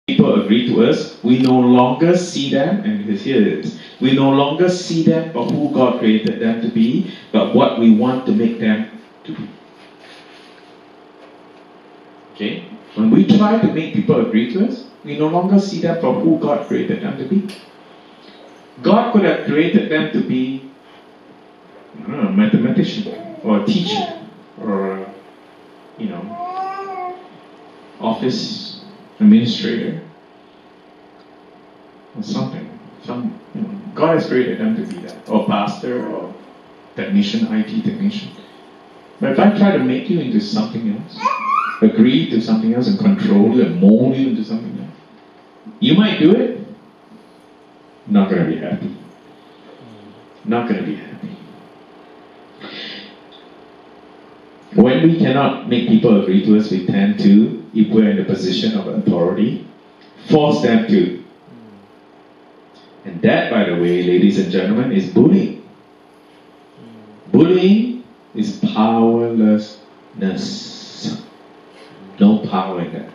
people agree to us, we no longer see them, and here it is, we no longer see them for who God created them to be, but what we want to make them to be. Okay? When we try to make people agree to us, we no longer see them for who God created them to be. God could have created them to be a mathematician, or a teacher, or office administrator, or something. God has created them to be that, or pastor, or technician, IT technician. But if I try to make you into something else, agree to something else, and control you and mold you into something else, you might do it. Not going to be happy. Not going to be happy. When we cannot make people agree to us, we tend to, if we're in a position of authority, force them to. And that, by the way, ladies and gentlemen, is bullying. Bullying is powerlessness. No power in that.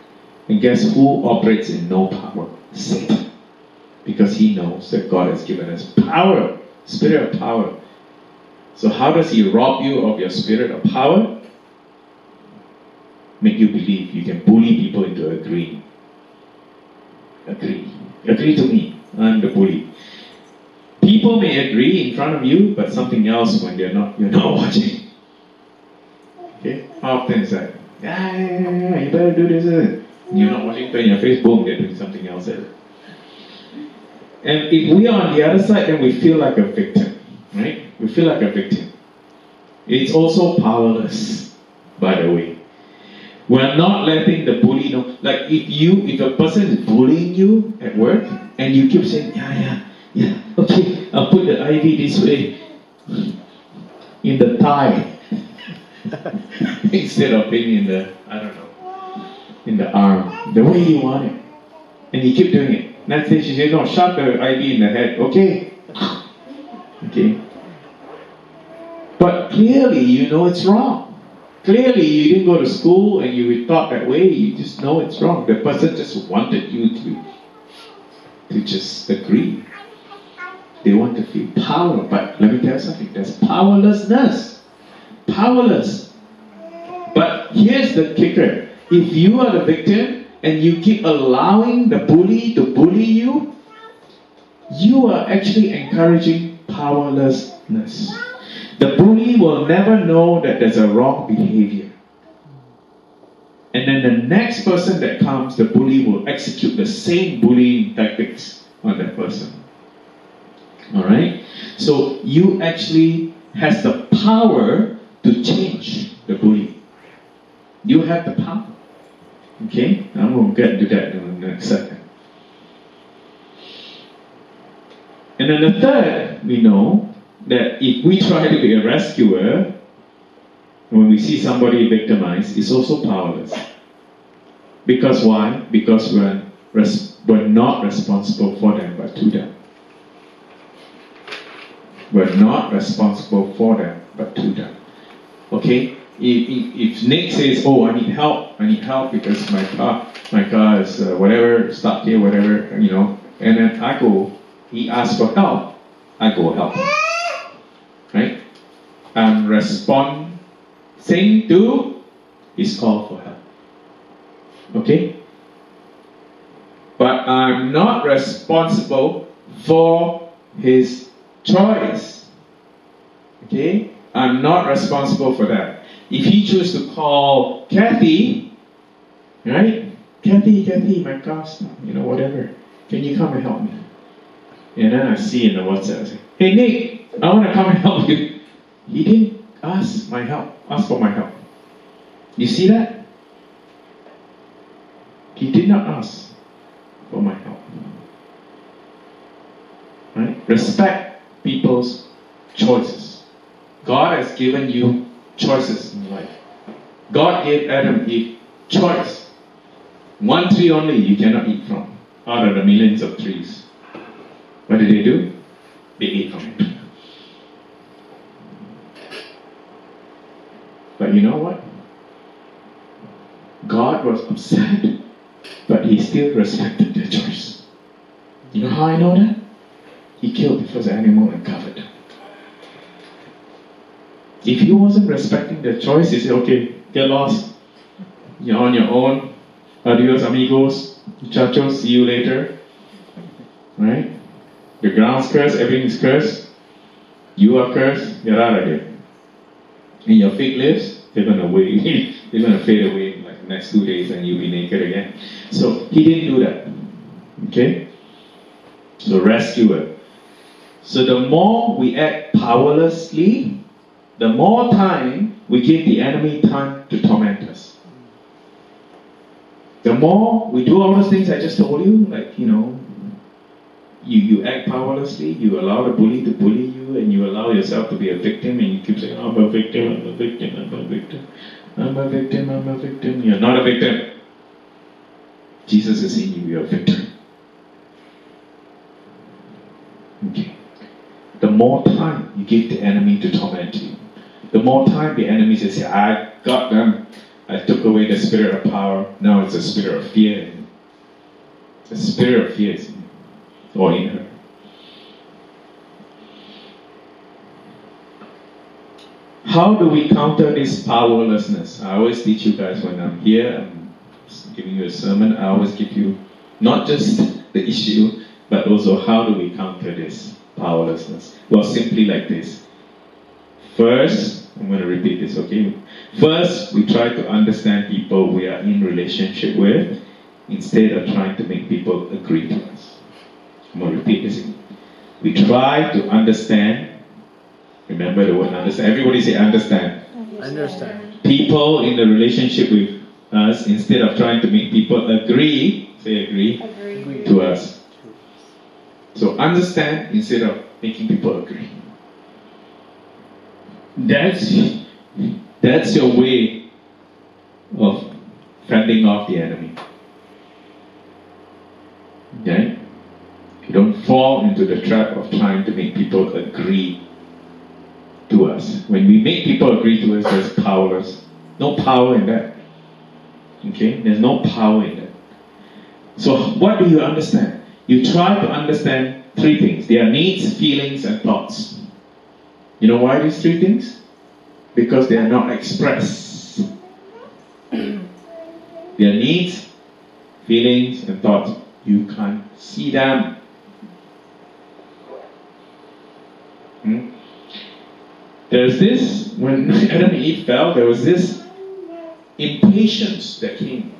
And guess who operates in no power? Satan. Because he knows that God has given us power, spirit of power. So how does he rob you of your spirit of power? Make you believe you can bully people into agreeing. Agree to me. I'm the bully. People may agree in front of you, but something else when you're not watching. Okay? How often is that? Yeah, you better do this. You're not watching, but in your face, boom, they're doing something else. And if we are on the other side, then we feel like a victim. Right? We feel like a victim. It's also powerless, by the way. We're not letting the bully know. Like if a person is bullying you at work and you keep saying, yeah, okay, I'll put the IV this way in the thigh instead of being in the, in the arm, the way you want it. And you keep doing it. Next day she says, no, shove the IV in the head. Okay. Okay. But clearly you know it's wrong. Clearly, you didn't go to school and you were taught that way. You just know it's wrong. The person just wanted you to just agree. They want to feel power. But let me tell you something. There's powerlessness. Powerless. But here's the kicker. If you are the victim and you keep allowing the bully to bully you, you are actually encouraging powerlessness. The bully will never know that there's a wrong behavior. And then the next person that comes, the bully will execute the same bullying tactics on that person. Alright? So you actually has the power to change the bully. You have the power. Okay? I'm going to get to that in the next second. And then the third, we know that if we try to be a rescuer, when we see somebody victimized, it's also powerless. Because why? Because we're not responsible for them, but to them. We're not responsible for them, but to them. Okay? If Nick says, oh, I need help because my car is whatever, stuck here, whatever, and then he asks for help, I go help him. Right? I'm responding to his call for help. Okay? But I'm not responsible for his choice. Okay? I'm not responsible for that. If he chooses to call Kathy, right? Kathy, my car's whatever. Can you come and help me? And then I see in the WhatsApp, I say, hey Nick, I want to come and help you. He didn't ask for my help. You see that? He did not ask for my help. Right? Respect people's choices. God has given you choices in life. God gave Adam and Eve choice. One tree only you cannot eat from, out of the millions of trees. What did they do? They ate from it. But you know what? God was upset But he still respected their choice. You know how I know that? He killed the first animal and covered them. If he wasn't respecting their choice, he said, okay, get lost. You're on your own. Adios, amigos. Muchachos, see you later. Right? The ground's cursed, everything's cursed. You are cursed, you're out of here. And your fig leaves, they're gonna wait. They're gonna fade away in like the next 2 days and you'll be naked again. So he didn't do that. Okay? So rescuer. So the more we act powerlessly, the more time we give the enemy time to torment us. The more we do all those things I just told you, like, you act powerlessly, you allow the bully to bully you, and you allow yourself to be a victim, and you keep saying, I'm a victim, I'm a victim, I'm a victim, I'm a victim, I'm a victim. You're not a victim. Jesus is saying you're a victim. Okay. The more time you give the enemy to torment you, the more time the enemy says, I got them. I took away the spirit of power. Now it's a spirit of fear. The spirit of fear is in you, or in her. How do we counter this powerlessness? I always teach you guys when I'm here, I'm giving you a sermon, I always give you not just the issue, but also how do we counter this powerlessness? Well, simply like this. First, I'm going to repeat this, okay? First, we try to understand people we are in relationship with instead of trying to make people agree to us. I'm going to repeat this again. We try to understand. Remember the word understand. Everybody say understand. Understand. People in the relationship with us instead of trying to make people agree, say agree. To us. So understand instead of making people agree. That's your way of fending off the enemy. Okay? You don't fall into the trap of trying to make people agree to us. When we make people agree to us, there's powerless. No power in that. Okay? There's no power in that. So what do you understand? You try to understand three things. Their needs, feelings, and thoughts. You know why these three things? Because they are not expressed. Their needs, feelings, and thoughts. You can't see them. There's this, when Adam and Eve fell, there was this impatience that came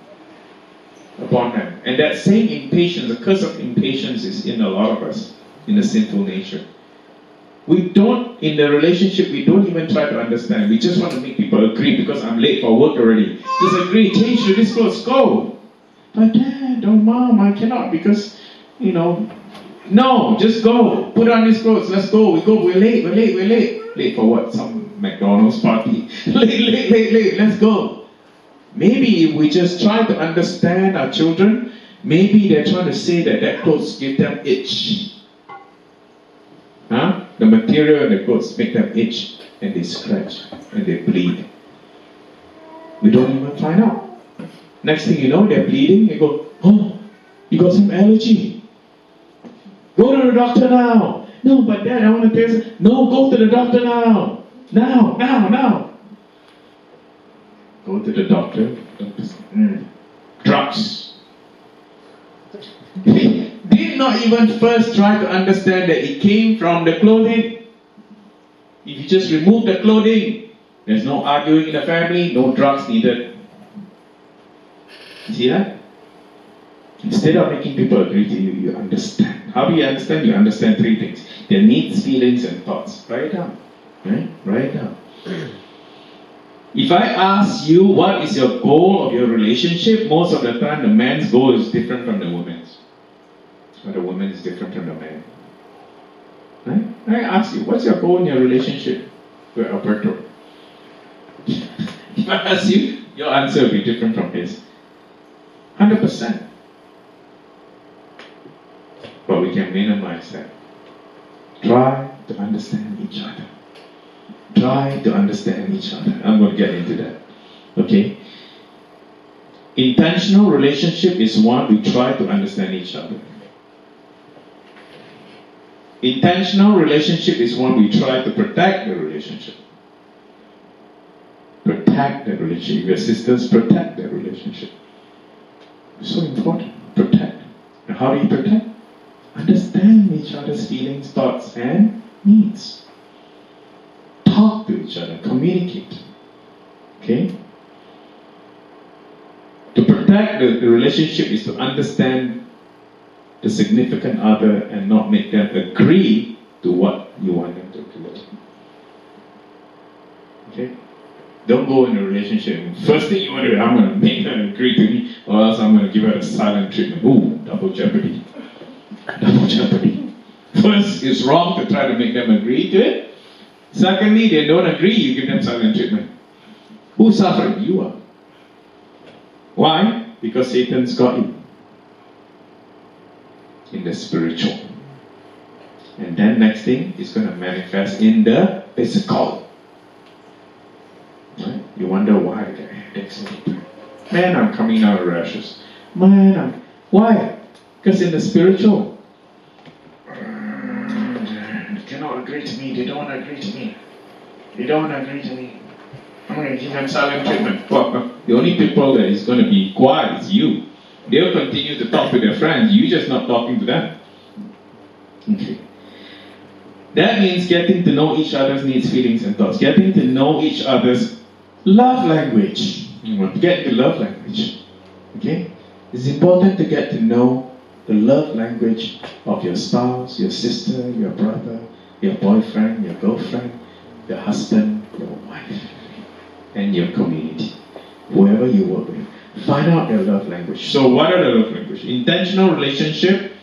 upon them. And that same impatience, the curse of impatience is in a lot of us, in the sinful nature. We don't, in the relationship, we don't even try to understand. We just want to make people agree because I'm late for work already. Just agree, change to this clothes, go. But Dad, or Mom, I cannot because, no, just go. Put on these clothes, let's go. We're late. Late for what? Some McDonald's party. Late, let's go. Maybe if we just try to understand our children, maybe they're trying to say that clothes give them itch. Huh? The material in the clothes make them itch and they scratch and they bleed. We don't even find out. Next thing you know, they're bleeding. You go, oh, you got some allergy. Go to the doctor now. No, but Dad, I want to tell you. No, go to the doctor now. Now. Go to the doctor. Drugs. Did not even first try to understand that it came from the clothing. If you just remove the clothing, there's no arguing in the family, no drugs needed. You see that? Instead of making people agree to you, you understand. How do you understand? You understand three things. Their needs, feelings, and thoughts. Write it down. Right? Write it down. If I ask you what is your goal of your relationship, most of the time the man's goal is different from the woman's. Or the woman is different from the man. Right? I ask you, what's your goal in your relationship with Alberto? If I ask you, your answer will be different from his. 100%. But we can minimize that. Try to understand each other. Try to understand each other. I'm going to get into that. Okay? Intentional relationship is one we try to understand each other. Intentional relationship is one we try to protect the relationship. Protect the relationship. Your sisters, protect the relationship. So important. Protect. And how do you protect? Understand each other's feelings, thoughts, and needs. Talk to each other. Communicate. Okay? To protect the relationship is to understand the significant other and not make them agree to what you want them to agree to. Okay? Don't go in a relationship and first thing you want to do, I'm going to make her agree to me, or else I'm going to give her a silent treatment. Ooh, double jeopardy. Double jeopardy. First, it's wrong to try to make them agree to it. Secondly, they don't agree, you give them silent treatment. Who's suffering? You are. Why? Because Satan's got you in the spiritual. And then next thing is going to manifest in the physical. Right? You wonder why the headaches. Man, I'm coming out of rashes. Man, why? Because in the spiritual, they cannot agree to me. They don't agree to me. They don't agree to me. I'm going to give them silent treatment. Well, the only people that is going to be quiet is you. They'll continue to talk to their friends. You're just not talking to them. Okay. That means getting to know each other's needs, feelings, and thoughts. Getting to know each other's love language. You want to get to love language. Okay? It's important to get to know the love language of your spouse, your sister, your brother, your boyfriend, your girlfriend, your husband, your wife, and your community. Whoever you work with. Find out their love language. So what are the love language? Intentional relationship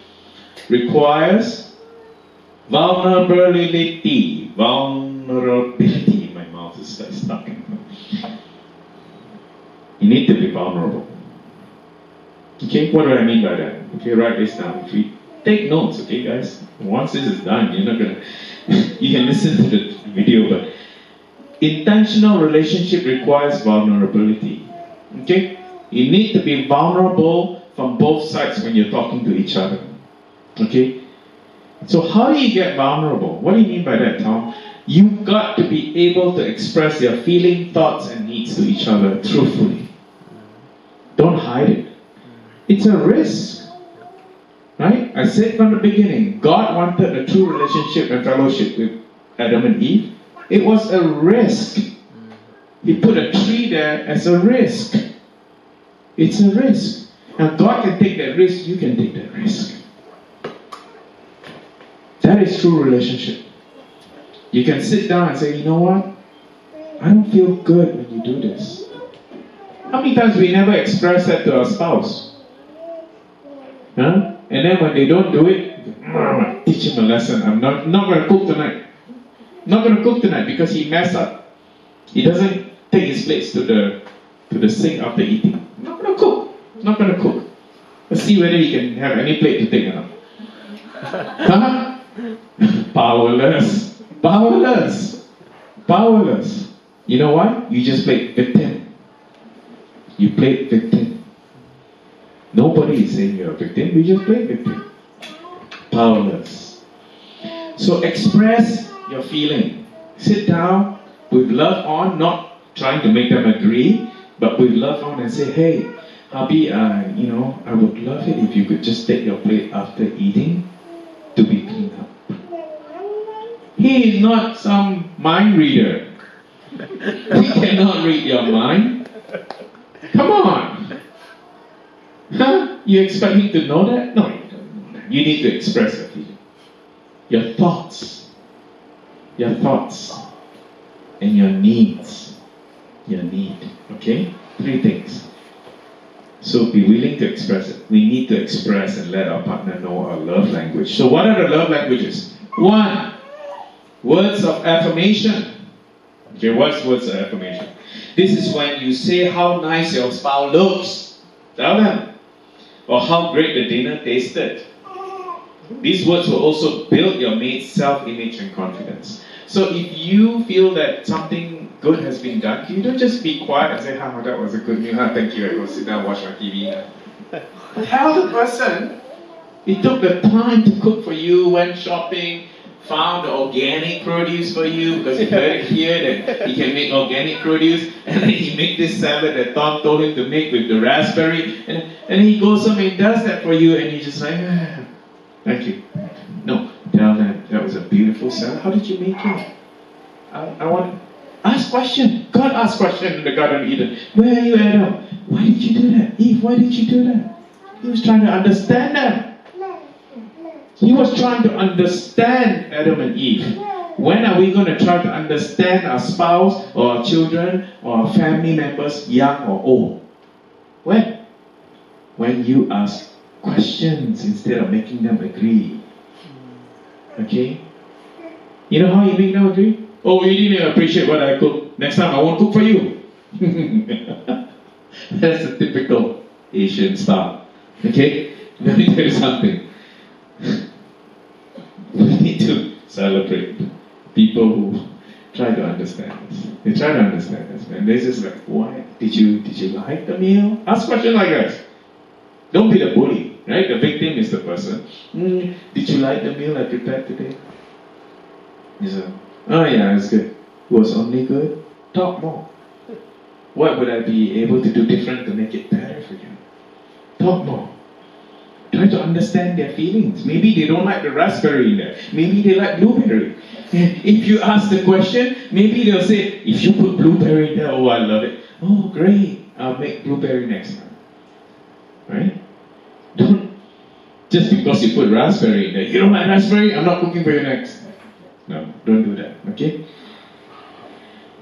requires vulnerability. Vulnerability. My mouth is stuck. You need to be vulnerable. Okay, what do I mean by that? Okay, write this down. If you take notes, okay, guys. Once this is done, you're not gonna. You can listen to the video, but intentional relationship requires vulnerability. Okay, you need to be vulnerable from both sides when you're talking to each other. Okay, so how do you get vulnerable? What do you mean by that, Tom? You've got to be able to express your feelings, thoughts, and needs to each other truthfully. Don't hide it. It's a risk. Right? I said from the beginning, God wanted a true relationship and fellowship with Adam and Eve. It was a risk. He put a tree there as a risk. It's a risk. And God can take that risk, you can take that risk. That is true relationship. You can sit down and say, you know what? I don't feel good when you do this. How many times we never express that to our spouse? Huh? And then when they don't do it, teach him a lesson. I'm not going to cook tonight. Not going to cook tonight because he messed up. He doesn't take his plates to the sink after eating. Not going to cook. Not going to cook. Let's see whether he can have any plate to take or not. Huh? Powerless. Powerless. Powerless. You know why? You just played victim. You played victim. Nobody is saying you're a victim. You just played victim. Powerless. So express your feeling. Sit down with love on, not trying to make them agree, but with love on and say, hey, hubby, I would love it if you could just take your plate after eating to be cleaned up. He is not some mind reader. He cannot read your mind. Come on. Huh? You expect him to know that? No, you don't know that. You need to express your feeling. Your thoughts. Your thoughts. And your needs. Your need. Okay? 3 things. So be willing to express it. We need to express and let our partner know our love language. So what are the love languages? 1. Words of affirmation. Okay, what's words of affirmation? This is when you say how nice your spouse looks. Tell them. Or how great the dinner tasted. These words will also build your mate's self-image and confidence. So if you feel that something good has been done, you don't just be quiet and say, that was a good meal, thank you, I go sit down, watch my TV. Tell the person, he took the time to cook for you, went shopping, found organic produce for you, because he heard it here that he can make organic produce, and then he made this salad that Tom told him to make with the raspberry, and he goes home and does that for you, and you just like, thank you. No, tell them, that was a beautiful salad. How did you make it? I want to ask question. God asked question in the Garden of Eden. Where are you, Adam? Why did you do that? Eve, why did you do that? He was trying to understand them. He was trying to understand Adam and Eve. When are we going to try to understand our spouse or our children or our family members, young or old? When? When you ask questions instead of making them agree. Okay? You know how you make them agree? Oh, you didn't appreciate what I cooked. Next time I won't cook for you. That's a typical Asian style. Okay? Let me tell you something. We need to celebrate people who try to understand us. They try to understand us, and they're just like, why? Did you like the meal? Ask questions like that. Don't be the bully, right? The victim is the person. Did you like the meal I prepared today? He said, oh yeah, it's good. It was only good. Talk more. What would I be able to do different to make it better for you? Talk more. Try to understand their feelings. Maybe they don't like the raspberry in there. Maybe they like blueberry. If you ask the question, maybe they'll say, if you put blueberry in there, oh, I love it. Oh, great. I'll make blueberry next time. Right? Don't, just because you put raspberry in there, you don't like raspberry, I'm not cooking for you next. No, don't do that. Okay?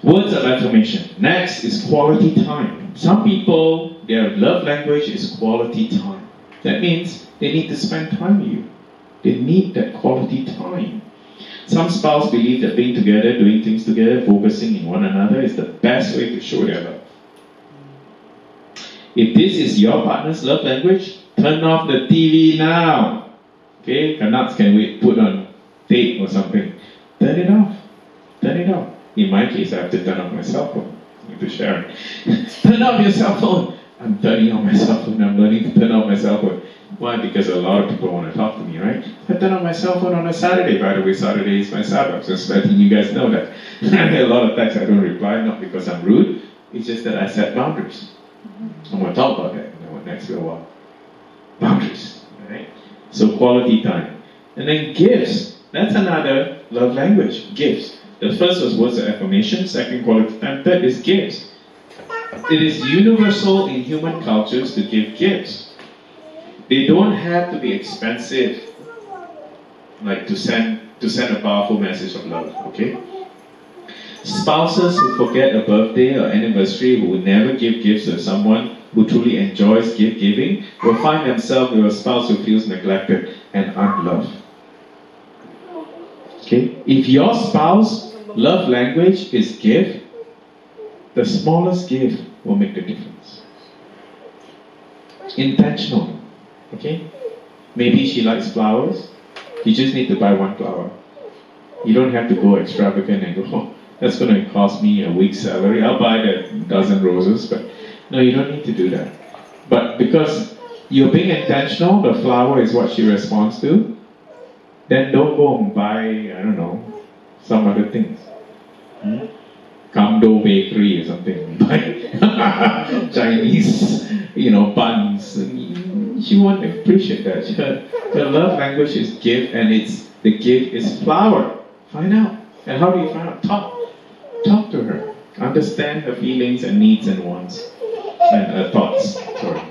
Words of affirmation. Next is quality time. Some people, their love language is quality time. That means they need to spend time with you. They need that quality time. Some spouses believe that being together, doing things together, focusing in one another is the best way to show their love. If this is your partner's love language, turn off the TV now. Okay? Canucks can wait, put on tape or something. Turn it off. Turn it off. In my case, I have to turn off my cell phone. To Sharon. Turn off your cell phone. I'm turning on my cell phone. I'm learning to turn off my cell phone. Why? Because a lot of people want to talk to me, right? I turn on my cell phone on a Saturday. By the way, Saturday is my Sabbath. Just letting you guys know that. I get a lot of texts I don't reply, not because I'm rude. It's just that I set boundaries. I'm going to talk about that in the next little while. Boundaries. Right? So quality time. And then gifts. That's another love language. Gifts. The first was words of affirmation. Second, quality time. Third is gifts. It is universal in human cultures to give gifts. They don't have to be expensive, like to send a powerful message of love, okay? Spouses who forget a birthday or anniversary, who will never give gifts to someone who truly enjoys gift giving, will find themselves with a spouse who feels neglected and unloved. Okay? If your spouse love language is gift, the smallest gift will make the difference. Intentional. Okay? Maybe she likes flowers. You just need to buy one flower. You don't have to go extravagant and go, oh, that's going to cost me a week's salary. I'll buy a dozen roses. But no, you don't need to do that. But because you're being intentional, the flower is what she responds to, then don't go and buy, I don't know, some other things. Kamdo Bakery or something. Buy Chinese, buns. She won't appreciate that. Her love language is gift, and the gift is flower. Find out. And how do you find out? Talk to her. Understand her feelings and needs and wants and her thoughts. Sorry.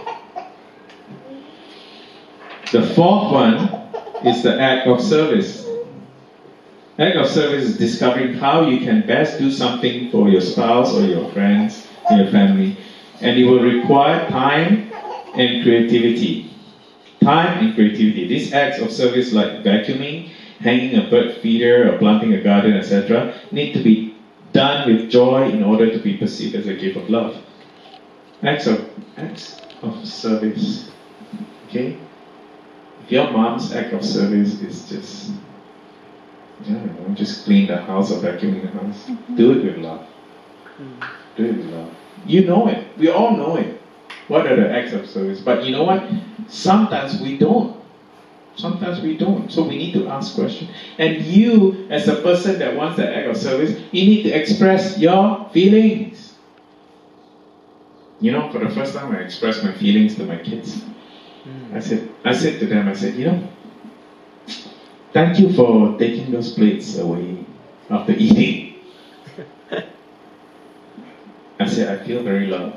The fourth one is the act of service. Act of service is discovering how you can best do something for your spouse or your friends or your family, and it will require time and creativity. Time and creativity. These acts of service like vacuuming, hanging a bird feeder, or planting a garden, etc., need to be done with joy in order to be perceived as a gift of love. Acts of service. Okay? If your mom's act of service is just I don't know, just clean the house or vacuuming the house. Do it with love. Do it with love. You know it. We all know it. What are the acts of service? But you know what? Sometimes we don't. Sometimes we don't. So we need to ask questions. And you, as a person that wants that act of service, you need to express your feelings. You know, for the first time I expressed my feelings to my kids. I said to them, you know, thank you for taking those plates away after eating. I said, I feel very loved.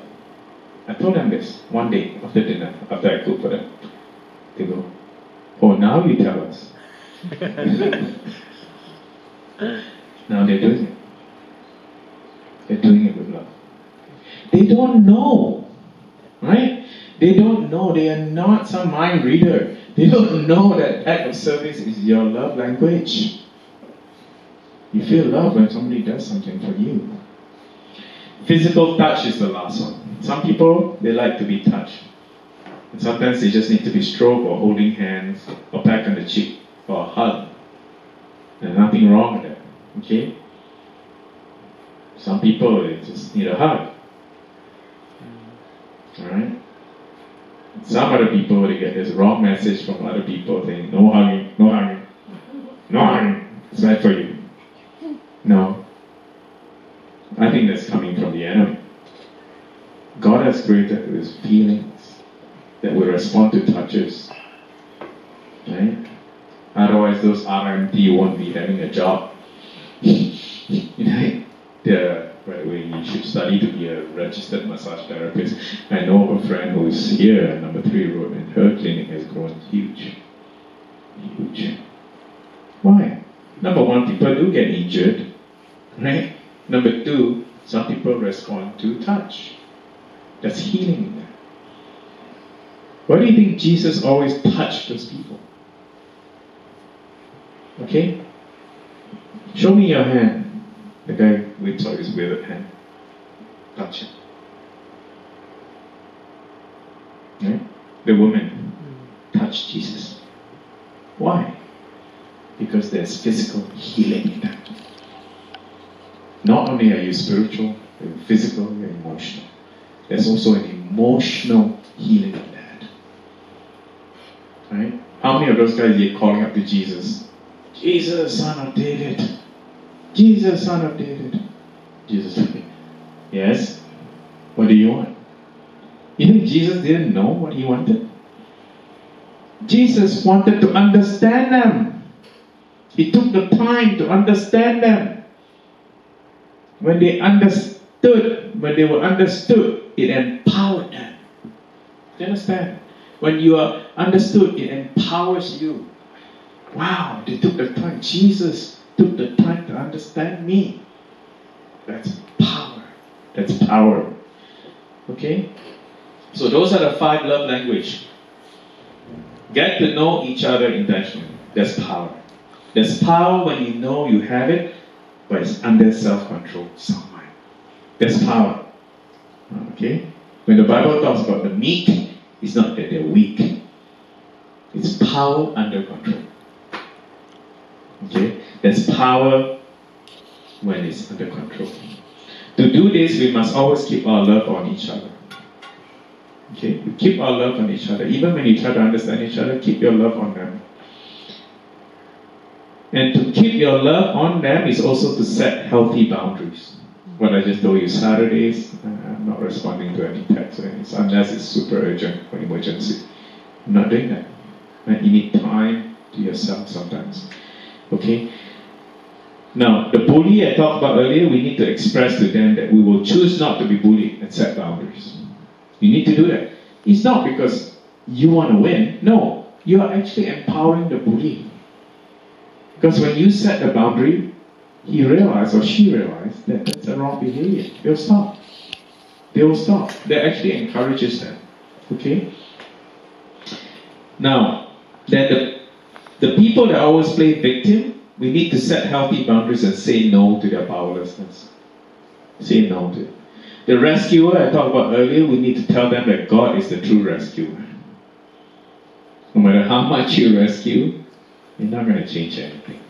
I told them this one day after dinner, after I cooked for them. They go, oh, now you tell us. Now they're doing it. They're doing it with love. They don't know, right? They don't know. They are not some mind reader. They don't know that act of service is your love language. You feel love when somebody does something for you. Physical touch is the last one. Some people, they like to be touched. And sometimes they just need to be stroked or holding hands or pat on the cheek or a hug. There's nothing wrong with that. Okay? Some people, they just need a hug. Alright? Some other people, they get this wrong message from other people saying, no hugging, no hugging, no hugging. It's bad for you. No. I think that's coming from the enemy. God has created his feelings that will respond to touches. Right? Otherwise, those RMT won't be having a job. By the way, you should study to be a registered massage therapist. I know of a friend who is here at number 3 Road, and her clinic has grown huge. Huge. Why? Number one, people do get injured. Right? Number two, some people respond to touch. That's healing in that. Why do you think Jesus always touched those people? Okay? Show me your hand. The guy whips out his withered hand. Touch it. Right? The woman touched Jesus. Why? Because there's physical healing in that. Not only are you spiritual, you're physical, you're emotional. There's also an emotional healing in that. Right? How many of those guys are calling up to Jesus? Jesus, son of David. Jesus, son of David. Jesus said, yes? What do you want? You think Jesus didn't know what he wanted? Jesus wanted to understand them. He took the time to understand them. When they were understood, it empowered them. Do you understand? When you are understood, it empowers you. Wow, they took the time. Jesus took the time to understand me. That's power. That's power. Okay? So those are the 5 love languages. Get to know each other intentionally. That's power. There's power when you know you have it, but it's under self-control somewhere. There's power. Okay? When the Bible talks about the meek, it's not that they're weak. It's power under control. Okay? There's power when it's under control. To do this, we must always keep our love on each other. Okay? We keep our love on each other. Even when you try to understand each other, keep your love on them. And to keep your love on them is also to set healthy boundaries. What I just told you, Saturdays, I'm not responding to any texts or anything, unless it's super urgent or emergency. I'm not doing that. Right? You need time to yourself sometimes. Okay? Now, the bully I talked about earlier, we need to express to them that we will choose not to be bullied and set boundaries. You need to do that. It's not because you want to win. No, you are actually empowering the bully. Because when you set the boundary, he realized or she realized that that's the wrong behavior. They'll stop. They will stop. That actually encourages them. Okay? Now, then the people that always play victim, we need to set healthy boundaries and say no to their powerlessness. Say no to it. The rescuer I talked about earlier, we need to tell them that God is the true rescuer. No matter how much you rescue, you're not going to change anything.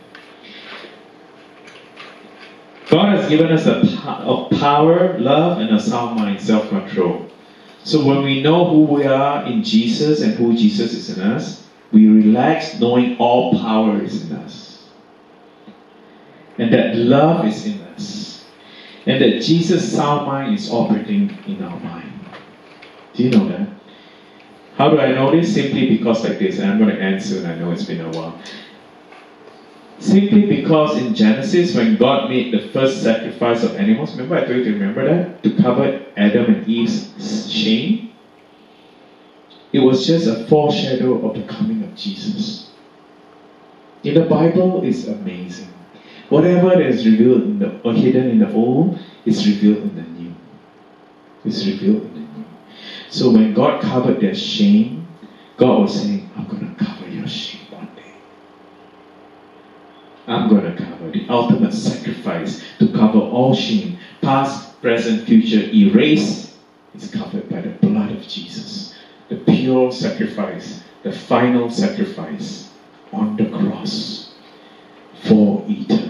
God has given us a power, love, and a sound mind, self-control. So when we know who we are in Jesus and who Jesus is in us, we relax knowing all power is in us. And that love is in us. And that Jesus' sound mind is operating in our mind. Do you know that? How do I know this? Simply because like this, and I'm going to end soon, I know it's been a while. Simply because in Genesis, when God made the first sacrifice of animals, remember I told you to remember that? To cover Adam and Eve's shame? It was just a foreshadow of the coming of Jesus. In the Bible, it's amazing. Whatever that is revealed in the, or hidden in the old, is revealed in the new. It's revealed in the new. So when God covered their shame, God was saying, I'm going to cover your shame one day. I'm going to cover the ultimate sacrifice to cover all shame, past, present, future, erased. It's covered by the blood of Jesus. The pure sacrifice, the final sacrifice on the cross for eternity.